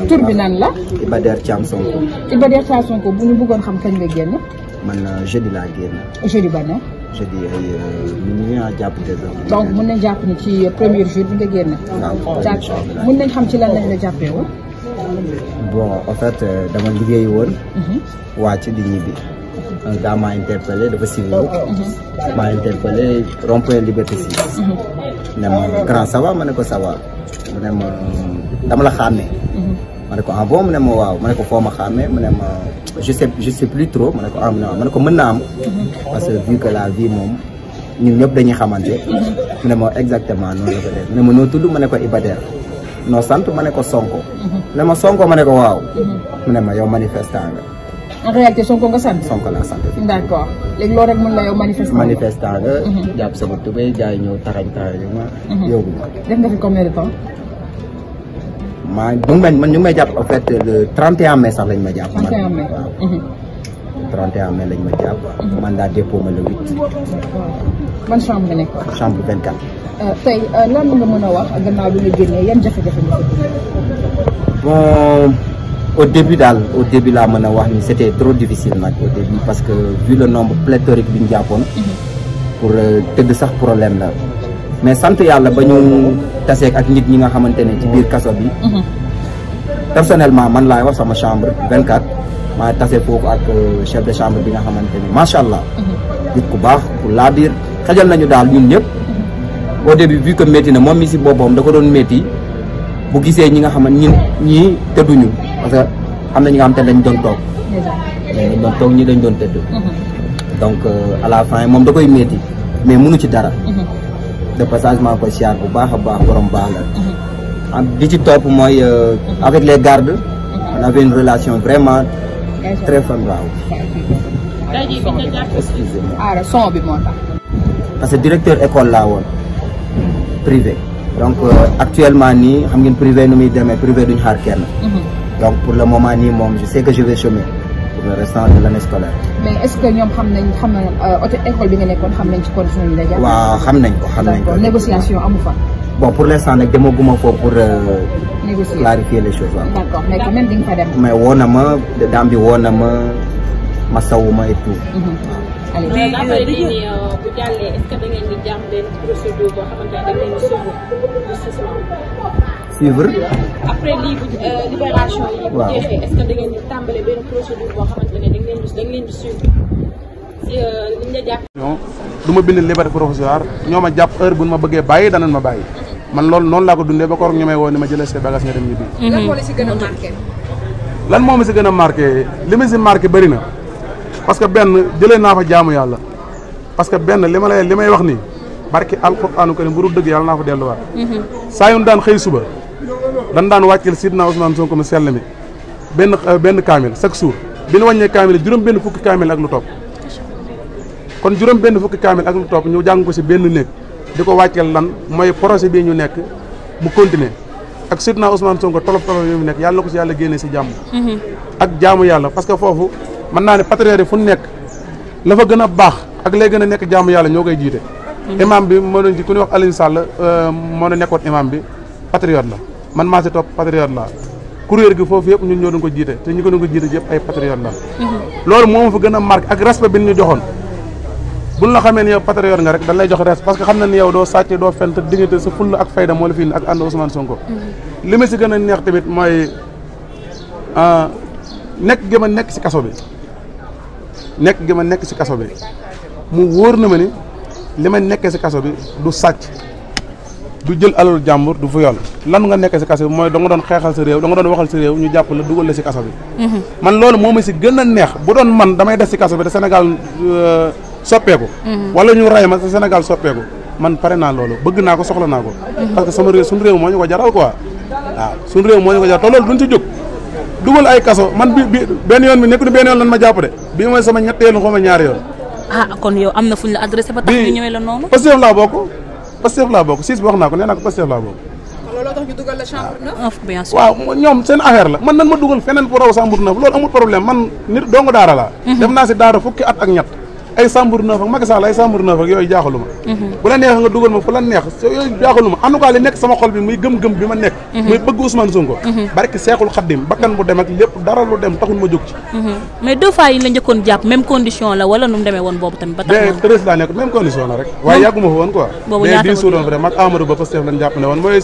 tur bi nan la. Iba Der Thiam Sonko. Iba Der Thiam Sonko bu ñu bëggoon xam kañ nga génn. man jeudi laa génn. jeudi ba ne. jeudi ay minuit à jàpp 2 heures. donc mën nañ jàpp ni ci premier jour bi nga génn. waaw mën nañ xam ci lan lañ la jàppee woon. bon en fait dama liggéey woon. wàcc di ñibbi. daa maa interpellé dafa civil. maa interpellé rond-point Liberté 6. ne ma grand ça va ma ne ko ça va. mu ne ma dama la xàmmee. ma ne ko ah bon mu ne ma waaw ma ne ko foo ma xàmmee mu ne ma je sais plus trop ma ne ko ah ma ne ko mën naa am. parce que vu que la vie moom ñun ñëpp dañuy xamante. mu ne ma exactement noonu la ko def mu ne ma noo tudd ma ne ko Iba Der. noo sant ma ne ko Sonko. mu ne ma Sonko ma ne ko waaw. mu ne ma yow manifestant nga. en réalité Sonko nga sant. Sonko laa sant. d'accord léegi loolu rek mën la yow manifestant nga. manifestant nga. jàpp sama tubéy jaay ñëw taxañ ma. yóbbu ma. def nga fi combien de temps. ñu ngi may jàpp en fait le 31 mai sax lañ ma jàpp. 31 mai waaw. 31 mai lañ ma jàpp. mandat dépôt ma le 8. ban chambre nga nekk. chambre 24. tey lan nga mën a wax gannaaw bi nga génnee yan jafe-jafe nga ko dund. bon au début laa mën a wax ni c'était trop difficile nag au début parce que vu le nombre pléthorique bi ñu jàppoon. pour tëdd sax problème la. mais sant yàlla ba ñu taseek ak nit ñi nga xamante ne ci biir kaso bi. personnellement man laay wax sama chambre 24 maa tase foofu ak chef de chambre bi nga xamante ne macha allah. nit ku baax ku laabiir xajal nañu daal ñun ñëpp. au début vu que métti na moom mi si boppam da ko doon métti bu gisee ñi nga xam ne ñii tëdduñu parce que am na ñi nga xam te dañ doon toog. dañ doon toog ñi dañ doon tëdd. donc à la fin moom da koy métti mais mënu ci dara. de passage maa koy siyaar bu baax a baax borom baax la. bi ci topp mooy avec les gardes. on avait une relation vraiment très favorable. excusez-moi. son bi moo tax. parce que directeur école laa woon privé. donc actuellement nii xam ngeen privé nu muy demee privé duñu xaar kenn. donc pour le moment nii moom je sais que je vais chômer pour le restant de l'année scolaire. mais est-ce que ñoom xam nañ école bi nga nekkoon xam nañ ci condition yi la jàpp. waaw xam nañ ko négociation amu fa. bon pour l'instant nag demaguma foofu pour. négocier clarifier les choses waaw. d'accord mais quand même di nga fa dem. mais woo na ma daam bi woo na ma masawuma et tout. allez après lii nii bu jàllee est-ce que da ngeen di jàmm benn procédure boo xamante ne da ngeen di suivre. après lii bu libération yi. bu jeexee est-ce que da ngeen di tàmbale benn procédure boo xamante ne da ngeen di suivre si li ñu la jàpp. du ma bind liberté provisoire ñoo ma jàpp heure bu ma bëggee bàyyi danañ ma bàyyi man loolu noonu laa ko dundee ba koor ñu may woo ni ma jëlee say bagage nga dem ñibbi. lan moo la si gën a marqué. lan moo ma si gën a marqué li ma si marqué bëri na parce que benn jëlee naa fa jaamu yàlla parce que benn li may wax nii barki alquranu karim bu dul dëgg yàlla naa ko delluwaat. saa yu daan xëy suba dan daan wàcceel Sidna Ousmane Sonko mu sell mi benn kaamil chaque jour bi ñu wàññee kaamil juróom benn fukki kaamil ak lu topp kon juróom benn fukki kaamil ak lu topp ñu jàng ko si benn néeg di ko wàcceel lan mooy projet bii ñu nekk mu continuer ak Sidna Ousmane Sonko tolof yi mu nekk yàlla na ko si yàlla génnee si jàmm. ak jaamu yàlla parce que foofu mën naa ne patriote yi fu nekk la fa gën a baax ak lay gën a nekk jaamu yàlla ñoo koy jiite. imam bi moo doon ci ku ñuy wax Alioune Sall moo doon nekkoon imam bi patriote la man maa si topp patriote la kuréel gi foofu yëpp ñun ñoo doon ko jiite te ñu ko doon ko jiite yëpp ay patriote la. loolu moo ma fa gën a marqué ak respect bi ñu joxoon buñ la xamee ne yow patriote nga rek dañ lay jox respect parce que xam na ni yow doo sàcc doo fen te diggante sa fulla ak fayda moo la fi ak ànd Ousmane Sonko. li ma si gën a neex tamit mooy nekk gi ma nekk si kaso bi mu wóor na ma ni li ma nekkee si kaso bi du sàcc du jël alalu jàmbur du fuyal lan nga nekkee si kaso bi mooy da nga doon xeexal sa réew da nga doon waxal sa réew ñu jàpp la dugal la si kaso bi. man loolu moo ma si gën a neex bu doon man damay des si kaso bi te Sénégal soppeeku. wala ñu ray ma te Sénégal soppeeku man pare naa loolu bëgg naa ko soxla naa ko. parce que sama réew suñu réew moo ñu ko jaral quoi waaw suñu réew moo ñu ko jaral te loolu duñ si jóg. dugal ay kaso man bi benn yoon bi nekku ni benn yoon lan ma jàpp de bii mooy sama ñetteelu xaw ma ñaari yoon. kon yow am na fu ñu la adressé ba tax ñu ñëwee la noonu. Pastef laa bokk siis bi wax naa ko nee naa ko Pastef laa bokk. looloo tax ñu dugal la chambre 9. bien sûr waaw ñoom seen affaire la man nan ma dugal feneen pour raw chambre 9 loolu amul problème man nit dong daara laa. def naa si daara fukki at ak ñett ay Sambour neuf ak Macky Sall ay Sambour neuf ak yooyu jaaxaluma bu la neex nga dugal ma fu la neex yooyu jaaxaluma en tout cas li nekk sama xol bi muy gëm-gëm bi ma nekk muy bëgg Ousmane Sonko barki Seexul Xaddim bakkan bu dem ak lépp dara lu dem taxul ma jóg ci mais 2 fois yi la njëkkoon jàpp même condition la wala nu mu demee woon boobu tamit ba tax treize laa nekk même condition la rek waaye yàgguma fa woon quoi mais di suudoon vrai mag Amadou Ba Pastef lañ jàpp ne woon mooy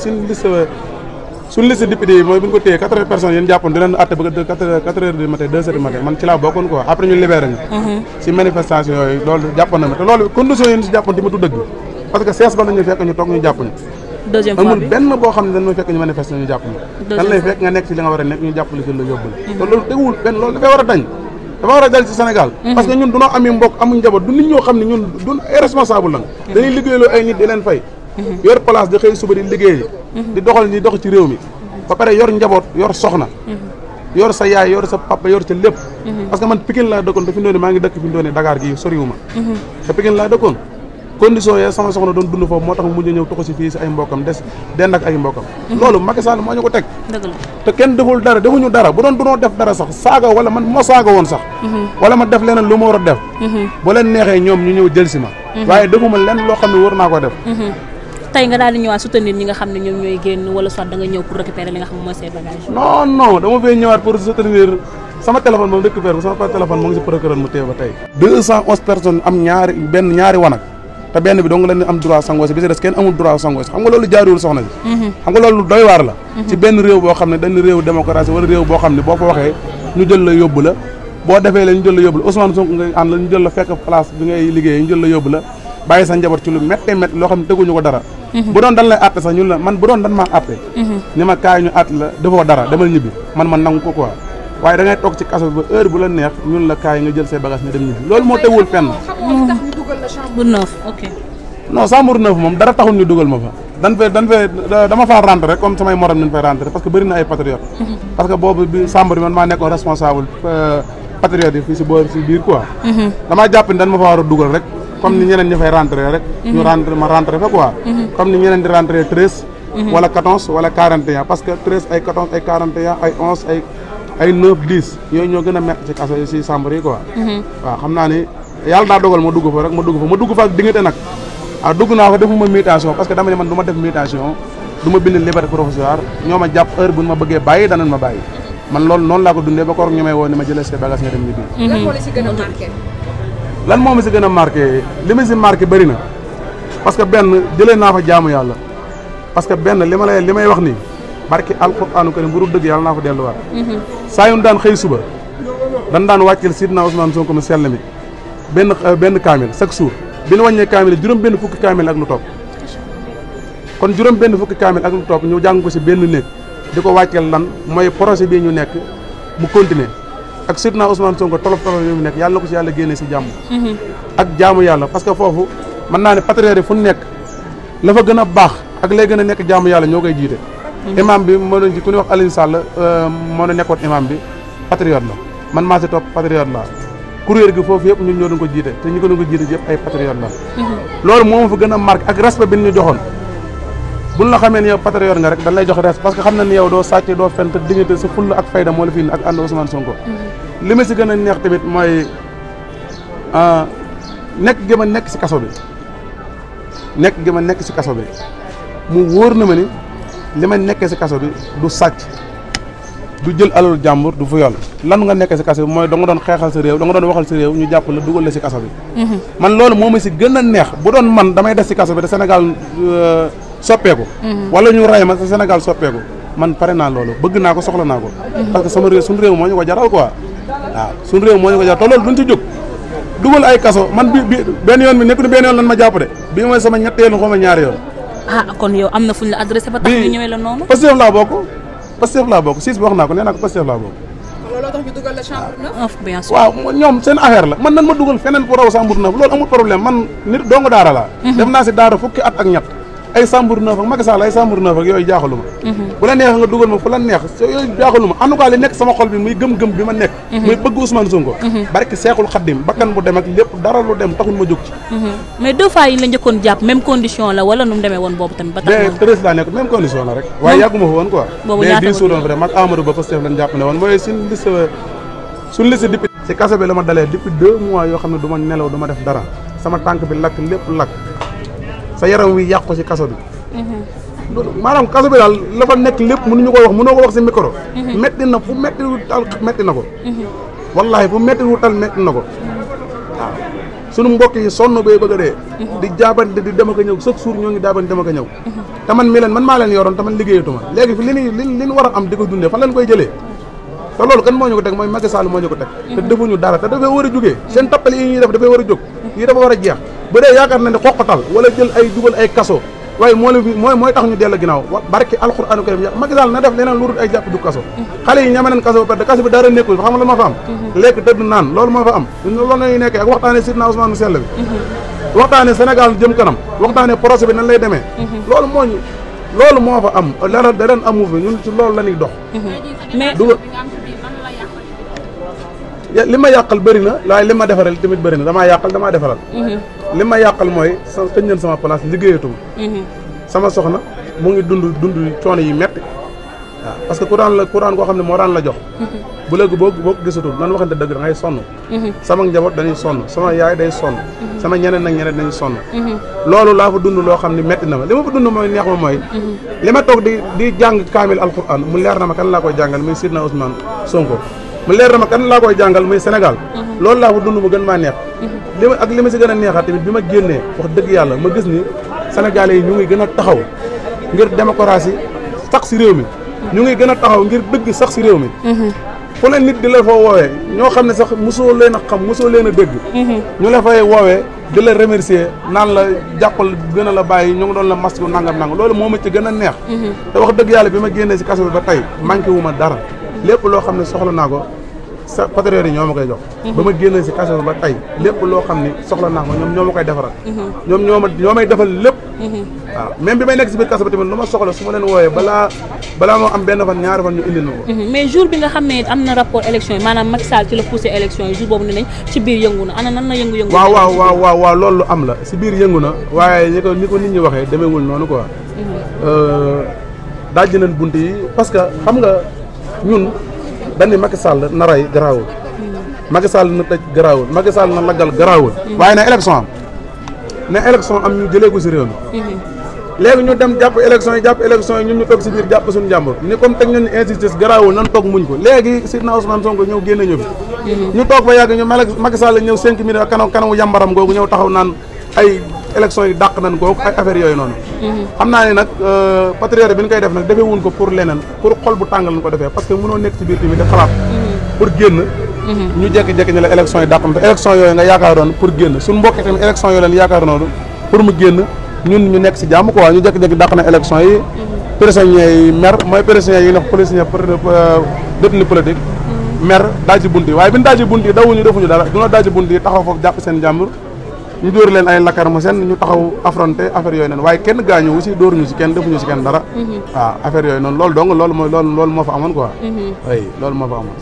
suñu liste député yi mooy bu ñu ko téyee 80 personnes yéen jàppoon di leen atte ba 4 heures du matin 2 heures du matin man ci laa bokkoon quoi après ñu libéré ñu si manifestation yooyu loolu jàppoon na ma te loolu condition yi si jàppoon di ma du dëgg parce que sees ba lañu fekk ñu toog ñu jàpp ñu deuxième fois amul benn boo xam ne dañ may fekk ñu manifester ñu jàpp ñu dan lay fekk nga nekk ci li nga war a nekk ñu jàpp li la yóbbul te loolu teguwul benn loolu dafay war a dañ dafa war a dal ci Sénégal parce que ñun dunoo ami mbokk amuñ njaboot du nit ñoo xam ne ñun du ay responsable lan dañuy liggéeyloo ay nit di leen fay yor place di xëy suba di liggéey di doxal ñi dox ci réew mi ba pare yor njaboot yor soxna yor sa yaay yor sa papa yor sa lépp parce que man Pikine laa dëkkoon te fi mu doon maa ngi dëkk fi mu doon Dakar gii soriwuma te Pikine laa dëkkoon condition yee sama soxna doon dund foofu moo tax mu mujj ñëw toxu si fii si ay mbokkam des dend ak ay mbokkam loolu Macky Sall moo ñu ko teg te kenn deful dara defuñu dara bu doon dunoo def dara sax saaga wala man moo saaga woon sax wala ma def leneen lu ma war a def bu leen neexee ñoom ñu ñëw jël si ma waaye defuma lenn loo xam ne war naa ko def tey nga daal di ñëwaat soutenir ñi nga xam ne ñoom ñooy génn wala soit da nga ñëw pour récupérer li nga xam ne mooy say bagages non dama fay ñëwaat pour soutenir sama téléphone moom récupérer ko sama téléphone moo ngi si procureur mu téye ba tey 211 personnes am ñaari wanag te benn bi dong leen am droit sangoo si bi si des kenn amul droit sangoo si xam nga loolu jaariwul soxna si xam nga loolu doy waar la ci benn réew boo xam ne dañ réew démocratie wala réew boo xam ne boo fa waxee ñu jël la yóbbu la boo defee la ñu jël la yóbbu la Ousmane Sonko ngay ànd la ñu jël la fekk place bi ngay liggéey ñu jël la yóbbu la bàyyi sa njaboot ci lu méttee métti loo xam ne teguñu ko dara bu doon dañ lay àtte sax ñun la man bu doon dañ maa àtte ni ma kaay ñu àtte la defoo dara demal ñibbi man nangu ko quoi waaye da ngay toog ci kaso bi ba heure bu la neex ñun la kaay nga jël say bagage nga dem ñibbi loolu moo teguwul fenn bu neuf ok non Sambour neuf moom dara taxul ñu dugal ma fa dama faa rentré rek comme samay morom ñu fay rentré parce que bëri na ay patriote parce que boobu bi Sambour yi man maa nekkoon responsable patriote yi fii si boor si biir quoi damaa jàpp ni dañ ma fa war a dugal rek comme ni ñeneen ñi fay rentré rek ñu rentré ma rentré fa quoi comme ni ñeneen di rentré 13 wala 14 wala 41 parce que 13 ay 14 ay 41 ay 11 ay 9 10 yooyu ñoo gën a métti ci kaso yi si Sambour yi quoi waaw xam naa ni yàlla daa dogal ma dugg fa rek ma dugg fa ak diggante nag dugg naa fa defuma mutation parce que dama ne man du ma def mutation du ma bind liberté provisoire ñoo ma jàpp heure bu ma bëggee bàyyi danañ ma bàyyi man loolu noonu laa ko dundee ba koor ñu may woo ni ma jëlee ses bagages nga dem ñibbi lan moo ma si gën a marqué li ma si marqué bëri na parce que benn jëlee naa fa jaamu yàlla parce que benn li may wax nii barki alquranu karim bu dul dëgg yàlla naa fa delluwaat saa yu daan xëy suba dañ daan wàccel Sidna Ousmane Sonko mu sell mi benn kaamil chaque jour bi ñu wàññee kaamil juróom benn fukki kaamil ak lu topp kon juróom benn fukki kaamil ak lu topp ñu jàng ko si benn néeg di ko wàccel lan mooy projet bii ñu nekk mu continuer ak Sidna Ousmane Sonko tolof yu mu nekk yàlla na ko si yàlla génnee si jàmm ak jaamu yàlla parce que foofu mën naa ne patriote yi fu nekk la fa gën a baax ak lay gën a nekk jaamu yàlla ñoo koy jiite imam bi moo doon ji ku ñuy wax Alioune Sall moo na nekkoon imam bi patriote la man maa si topp patriote la kuréel gi foofu yëpp ñun ñoo doon ko jiite te ñu ko doon ko jiite yëpp ay patriote la loolu moo ma fa gën a marqué ak respect bi ñu joxoon buñ la xamee ni yow patriote nga rek dañ lay jox respect parce que xam na ni yow doo sàcc doo fen te dignité sa fulla ak fayda moo la fi indi ak ànd Ousmane Sonko li ma si gën a neex tamit mooy nekk gi ma nekk si kaso bi mu wóor na ma ni li ma nekkee si kaso bi du sàcc du jël alalu jàmbur du fuyal lan nga nekkee si kaso bi mooy da nga doon xeexal sa réew da nga doon waxal sa réew ñu jàpp la dugal la si kaso bi man loolu moo ma si gën a neex bu doon man damay des si kaso bi te Sénégal soppeeku wala ñu ray ma te Sénégal soppeeku man pare naa loolu bëgg naa ko soxla naa ko parce que sama réew suñu réew moo ñu ko jaral quoi waaw suñu réew moo ñu ko jaral te loolu duñ ci jóg dugal ay kaso man bi benn yoon bi nekku ni benn yoon lan ma jàpp de bii mooy sama ñetteelu xaw ma ñaari yoon kon yow am na fuñ la adressé ba tax ñu ñëwee la noonu Pastef laa bokk siis bi wax naa ko nee naa ko Pastef laa bokk looloo tax ñu dugal la chambre neuf bien sûr waaw ñoom seen affaire la man nan ma dugal feneen pour raw chambre neuf loolu amul problème man nit dongu daara laa def naa si daara fukki at ak ñett ay Sambour neuf ak Macky Sall ay Sambour neuf ak yooyu jaaxaluma bu la neex nga dugal ma fu la neex yooyu jaaxaluma en tout cas li nekk sama xol bi muy gëm-gëm bi ma nekk muy bëgg Ousmane Sonko barki Seexul Xaddim bakkan bu dem ak lépp dara lu dem taxul ma jóg ci mais 2 fois yi la njëkkoon jàpp même condition la wala nu mu demee woon boobu tamit ba tax treize laa nekk même condition la rek waaye yàgguma fa woon quoi mais di suudoon vrai mag Amadou Ba Pastef lañ jàpp ne woon mooy suñu liste député ci kaso bi la ma dalee depuis 2 mois yoo xam ne du ma nelaw du ma def dara sama tànk bi lakk lépp lakk sa yaram wi yàqu ci kaso bi maanaam kaso bi daal la fa nekk lépp mënuñu ko wax mënoo ko wax ci micro metti na fu metti wu tal metti na ko wallahi fu metti wu tal metti na ko waaw sunu mbokk yi sonn bay bëgg a dee di jaabante di dem ak a ñëw chaque jour ñoo ngi jaabante dem ak a ñëw te man mi leen man maa leen yoroon te man liggéeyatuma léegi fi li ñu war a am di ko dundee fan leen koy jëlee te loolu kan moo ñu ko teg mooy Macky Sall moo ñu ko teg te defuñu dara te dafay war a jógee seen tappale yi ñuy def dafay war a jóg yi dafa war a jeex ba dee yaakaar na ne xoqatal wala jël ay dugal ay kaso waaye mooy tax ñu dellu ginnaaw barke alxuraanu karim Macky Sall na def leneen lu dul ay jàpp du kaso xale yi ñame nañ kaso ba pare kaso bi dara nekkul xam nga la ma fa am lekk tëdd naan loolu moo fa am loolu lañuy nekkee ak waxtaane Sidna Ousmane mu sell bi waxtaane Sénégal jëm kanam waxtaane projet bi nan lay demee loolu moo fa am dara daren amu fi ñun ci loolu la ñuy dox li ma yàqal bëri na waaye li ma defaral tamit bëri na damaa yàqal damaa defaral li ma yàqal mooy tëj nañ sama place liggéeyatuma sama soxna mu ngi dund coono yi metti waaw parce que courant koo xam ne moo daan la jox bu léegi boo ko gisatul nan waxante dëgg da ngay sonn sama njaboot dañuy sonn sama yaay day sonn sama ñeneen nag ñeneen dañuy sonn loolu laa fa dund loo xam ne metti na ma li ma fa dund mooy neex ma mooy li ma toog di jàng kaamil alquran mu leer na ma kan laa koy jàngal muy Sidna Ousmane Sonko mu leer na ma kan laa koy jàngal muy Sénégal loolu laa fa dund mu gën maa neex li ma si gën a neexaat tamit bi ma génnee wax dëgg yàlla ma gis ni Sénégalais yi ñu ngi gën a taxaw ngir démocratie sax si réew mi ñu ngi gën a taxaw ngir dëgg sax si réew mi fu leen nit di la fa woowee ñoo xam ne sax mosoo leen a xam mosoo leen a dégg ñu la fay woowee di la remercier naan la jàppal gën a la bàyyi ñu ngi doon la masque nangam loolu moo ma ci gën a neex te wax dëgg yàlla bi ma génnee si kaso bi ba tey manqué wu ma dara lépp loo xam ne soxla naa ko sa patriote yi ñoo ma koy jox ba ma génnee si kaso bi ba tey lépp loo xam ne soxla naa ko ñoom ñoo ma koy defaral ñoom ñoo may defal lépp waaw même bi may nekk si biir kaso bi tamit lu ma soxla su ma leen wooyee balaa moo am benn fan ñaari fan ñu indil ma ko mais jour bi nga xam ne am na rapport élection yi maanaam Macky Sall ci la poussé élection yi jour boobu ne nañ ci biir yëngu na ana nan na yëngu-yëngu waaw loolu am la si biir yëngu na waaye ni ko nit ñi waxee demeewul noonu quoi dajj nañ bunt yi parce que xam nga ñun dañ ne Macky Sall na ray garaawul Macky Sall na tëj garaawul Macky Sall na laggal garaawul waaye na élection am ñu jëlee ko si réew mi léegi ñu dem jàpp élection yi ñun ñu toog si biir jàpp suñu njàmbur ni comme teg nañu injustice garaawul nan toog muñ ko léegi Sidna Ousmane Sonko ñëw génne ñu fi ñu toog ba yàgg ñu Macky Sall ñëw 5 minutes kanamu yambaram googu ñëw taxaw naan ay élection yi dàq nañ ko ay affaire yooyu noonu xam naa ne nag patriote bi ñu koy def nag defee wuñ ko pour leneen pour xol bu tàng lañ ko defee parce que mënoo nekk ci biir tamit def xalaat pour génn ñu jékki-jékki ne la élection yi dàq na te élection yooyu nga yaakaaroon pour génn suñu mbokk tamit élection yooyu leen yaakaar noonu pour mu génn ñun ñu nekk si jàmm quoi ñu jékki-jékki dàq na élection yi prisonniers yi mer mooy prisonniers yi nekk policier détenu politique mer daaj ci bunt yi waaye bi ñu daaj ci bunt yi dawuñu defuñu dara duna daaj ci bunt yi taxaw foofu jàpp seen jàmbur ñu dóor leen ay lacrymogène ñu taxaw affronté affaire yooyu noonu waaye kenn gaañu aussi dóoruñu si kenn defuñu si kenn dara waaw affaire yooyu noonu loolu dong loolu moo fa amoon quoi oui loolu moo fa amoon